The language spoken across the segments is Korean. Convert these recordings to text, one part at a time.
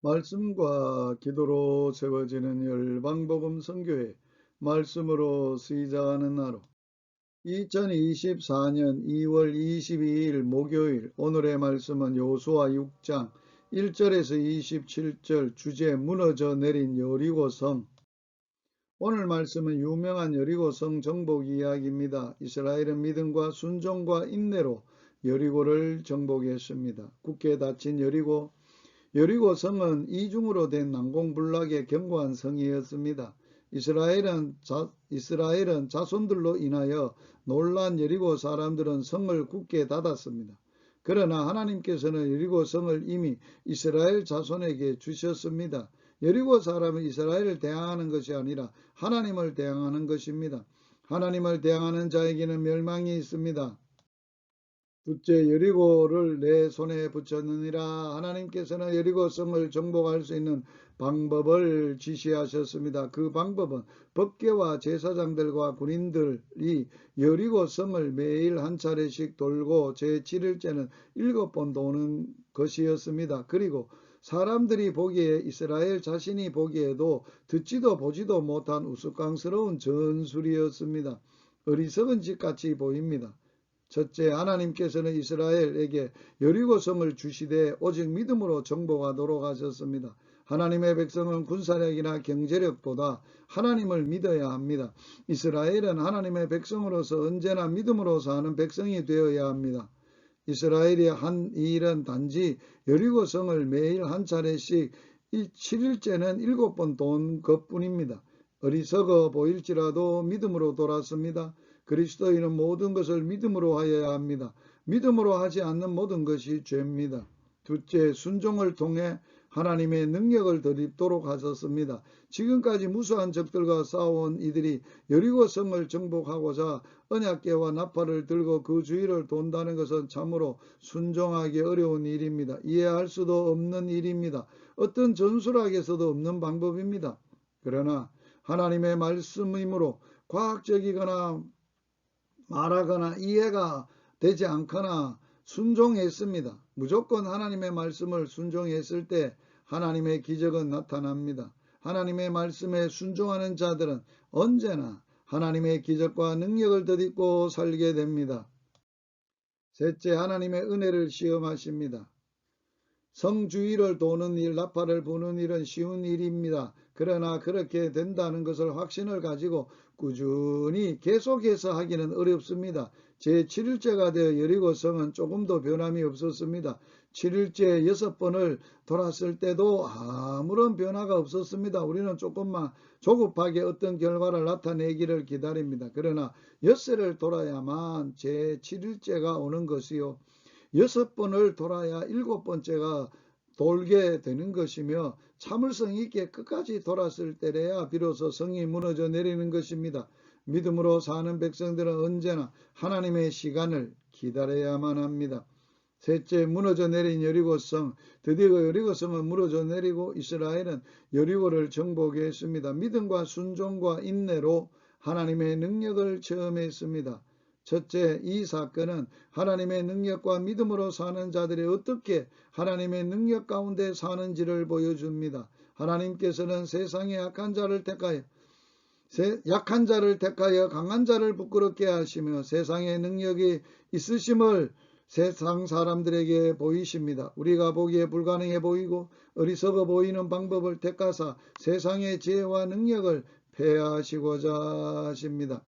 말씀과 기도로 세워지는 열방복음 선교회 말씀으로 시작하는 하루 2024년 2월 22일 목요일 오늘의 말씀은 여호수아 6장 1절에서 27절 주제 무너져 내린 여리고성. 오늘 말씀은 유명한 여리고성 정복 이야기입니다. 이스라엘은 믿음과 순종과 인내로 여리고를 정복했습니다. 굳게 닫힌 여리고 성은 이중으로 된 난공불락의 견고한 성이었습니다. 이스라엘은 자손들로 인하여 놀란 여리고 사람들은 성을 굳게 닫았습니다. 그러나 하나님께서는 여리고 성을 이미 이스라엘 자손에게 주셨습니다. 여리고 사람은 이스라엘을 대항하는 것이 아니라 하나님을 대항하는 것입니다. 하나님을 대항하는 자에게는 멸망이 있습니다. 둘째, 여리고를 내 손에 붙였느니라. 하나님께서는 여리고성을 정복할 수 있는 방법을 지시하셨습니다. 그 방법은 법궤와 제사장들과 군인들이 여리고성을 매일 한 차례씩 돌고 제7일째는 7번 도는 것이었습니다. 그리고 사람들이 보기에, 이스라엘 자신이 보기에도 듣지도 보지도 못한 우스꽝스러운 전술이었습니다. 어리석은 짓같이 보입니다. 첫째, 하나님께서는 이스라엘에게 여리고성을 주시되 오직 믿음으로 정복하도록 하셨습니다. 하나님의 백성은 군사력이나 경제력보다 하나님을 믿어야 합니다. 이스라엘은 하나님의 백성으로서 언제나 믿음으로 사는 백성이 되어야 합니다. 이스라엘이 한 일은 단지 여리고성을 매일 한 차례씩 7일째는 7번 돈 것뿐입니다. 어리석어 보일지라도 믿음으로 돌았습니다. 그리스도인은 모든 것을 믿음으로 하여야 합니다. 믿음으로 하지 않는 모든 것이 죄입니다. 둘째, 순종을 통해 하나님의 능력을 덧입도록 하셨습니다. 지금까지 무수한 적들과 싸워온 이들이 여리고성을 정복하고자 언약궤와 나팔을 들고 그 주위를 돈다는 것은 참으로 순종하기 어려운 일입니다. 이해할 수도 없는 일입니다. 어떤 전술학에서도 없는 방법입니다. 그러나 하나님의 말씀이므로 과학적이거나 말하거나 이해가 되지 않거나 순종했습니다. 무조건 하나님의 말씀을 순종했을 때 하나님의 기적은 나타납니다. 하나님의 말씀에 순종하는 자들은 언제나 하나님의 기적과 능력을 덧입고 살게 됩니다. 셋째, 하나님의 은혜를 시험하십니다. 성 주위를 도는 일, 나팔을 부는 일은 쉬운 일입니다. 그러나 그렇게 된다는 것을 확신을 가지고 꾸준히 계속해서 하기는 어렵습니다. 제7일째가 되어 여리고성은 조금도 변함이 없었습니다. 7일째 6번을 돌았을 때도 아무런 변화가 없었습니다. 우리는 조금만 조급하게 어떤 결과를 나타내기를 기다립니다. 그러나 엿새를 돌아야만 제7일째가 오는 것이요. 6번을 돌아야 7번째가 돌게 되는 것이며 참을성 있게 끝까지 돌았을 때래야 비로소 성이 무너져 내리는 것입니다. 믿음으로 사는 백성들은 언제나 하나님의 시간을 기다려야만 합니다. 셋째, 무너져 내린 여리고성. 드디어 여리고성은 무너져 내리고 이스라엘은 여리고를 정복했습니다. 믿음과 순종과 인내로 하나님의 능력을 체험했습니다. 첫째, 이 사건은 하나님의 능력과 믿음으로 사는 자들이 어떻게 하나님의 능력 가운데 사는지를 보여줍니다. 하나님께서는 세상의 약한 자를 택하여 강한 자를 부끄럽게 하시며 세상의 능력이 있으심을 세상 사람들에게 보이십니다. 우리가 보기에 불가능해 보이고 어리석어 보이는 방법을 택하사 세상의 지혜와 능력을 폐하시고자 하십니다.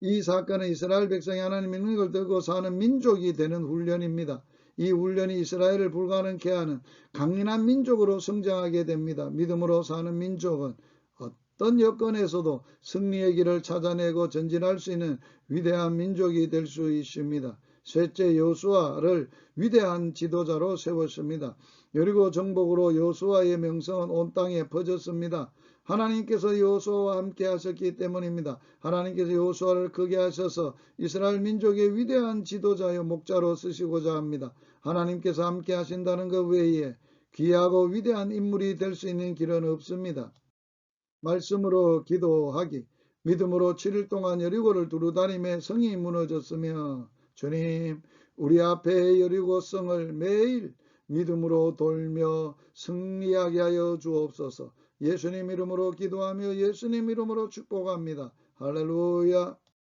이 사건은 이스라엘 백성이 하나님의 능력을 들고 사는 민족이 되는 훈련입니다. 이 훈련이 이스라엘을 불가능케 하는 강인한 민족으로 성장하게 됩니다. 믿음으로 사는 민족은 어떤 여건에서도 승리의 길을 찾아내고 전진할 수 있는 위대한 민족이 될 수 있습니다. 셋째, 여호수아를 위대한 지도자로 세웠습니다. 여리고 정복으로 여호수아의 명성은 온 땅에 퍼졌습니다. 하나님께서 여호수아와 함께 하셨기 때문입니다. 하나님께서 여호수아를 크게 하셔서 이스라엘 민족의 위대한 지도자여 목자로 쓰시고자 합니다. 하나님께서 함께 하신다는 것 외에 귀하고 위대한 인물이 될 수 있는 길은 없습니다. 말씀으로 기도하기. 믿음으로 7일 동안 여리고를 두루다니며 성이 무너졌으며 주님, 우리 앞에 여리고성을 매일 믿음으로 돌며 승리하게 하여 주옵소서. 예수님 이름으로 기도하며 예수님 이름으로 축복합니다. 할렐루야.